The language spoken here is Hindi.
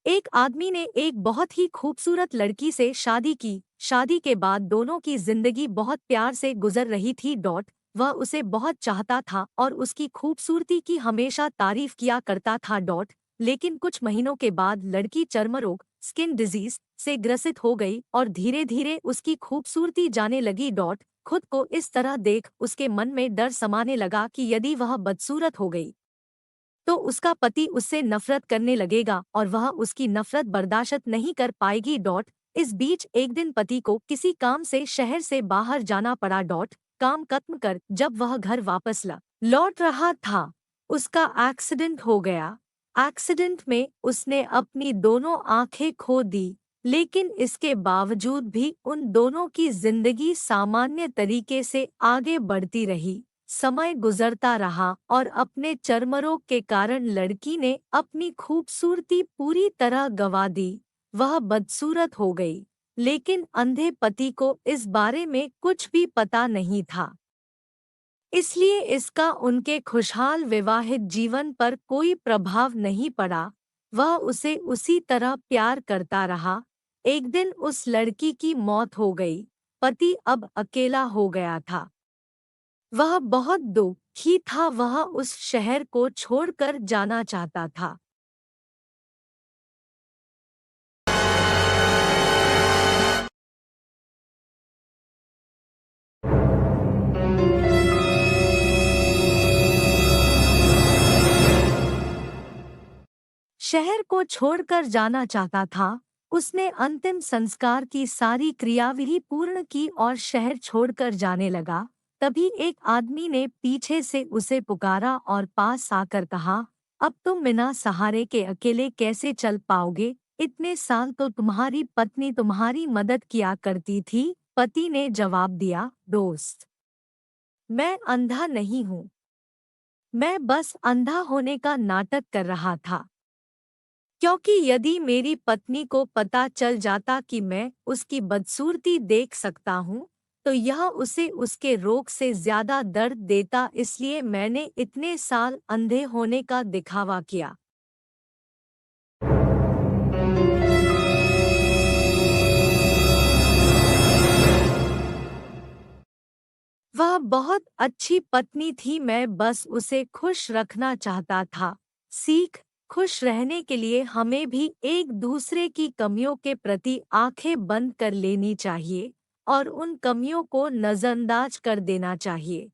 एक आदमी ने एक बहुत ही खूबसूरत लड़की से शादी की। शादी के बाद दोनों की जिंदगी बहुत प्यार से गुजर रही थी। वह उसे बहुत चाहता था और उसकी खूबसूरती की हमेशा तारीफ किया करता था। लेकिन कुछ महीनों के बाद लड़की चर्मरोग स्किन डिजीज से ग्रसित हो गई और धीरे धीरे उसकी खूबसूरती जाने लगी। खुद को इस तरह देख उसके मन में डर समाने लगा कि यदि वह बदसूरत हो गई तो उसका पति उससे नफरत करने लगेगा और वह उसकी नफरत बर्दाश्त नहीं कर पाएगी। इस बीच एक दिन पति को किसी काम से शहर से बाहर जाना पड़ा। काम खत्म कर जब वह घर वापस लौट रहा था, उसका एक्सीडेंट हो गया। एक्सीडेंट में उसने अपनी दोनों आंखें खो दी, लेकिन इसके बावजूद भी उन दोनों की जिंदगी सामान्य तरीके से आगे बढ़ती रही। समय गुजरता रहा और अपने चर्मरोग के कारण लड़की ने अपनी खूबसूरती पूरी तरह गंवा दी। वह बदसूरत हो गई, लेकिन अंधे पति को इस बारे में कुछ भी पता नहीं था। इसलिए इसका उनके खुशहाल विवाहित जीवन पर कोई प्रभाव नहीं पड़ा। वह उसे उसी तरह प्यार करता रहा। एक दिन उस लड़की की मौत हो गई। पति अब अकेला हो गया था। वह बहुत दुखी था। वह उस शहर को छोड़कर जाना चाहता था। शहर को छोड़कर जाना चाहता था। उसने अंतिम संस्कार की सारी क्रियाविधि पूर्ण की और शहर छोड़कर जाने लगा। तभी एक आदमी ने पीछे से उसे पुकारा और पास आकर कहा, अब तुम बिना सहारे के अकेले कैसे चल पाओगे? इतने साल तो तुम्हारी पत्नी तुम्हारी मदद किया करती थी। पति ने जवाब दिया, दोस्त, मैं अंधा नहीं हूँ। मैं बस अंधा होने का नाटक कर रहा था। क्योंकि यदि मेरी पत्नी को पता चल जाता कि मैं उसकी बदसूरती देख सकता हूँ, तो यह उसे उसके रोग से ज्यादा दर्द देता। इसलिए मैंने इतने साल अंधे होने का दिखावा किया। वह बहुत अच्छी पत्नी थी। मैं बस उसे खुश रखना चाहता था। सीख, खुश रहने के लिए हमें भी एक दूसरे की कमियों के प्रति आंखें बंद कर लेनी चाहिए और उन कमियों को नजरअंदाज कर देना चाहिए।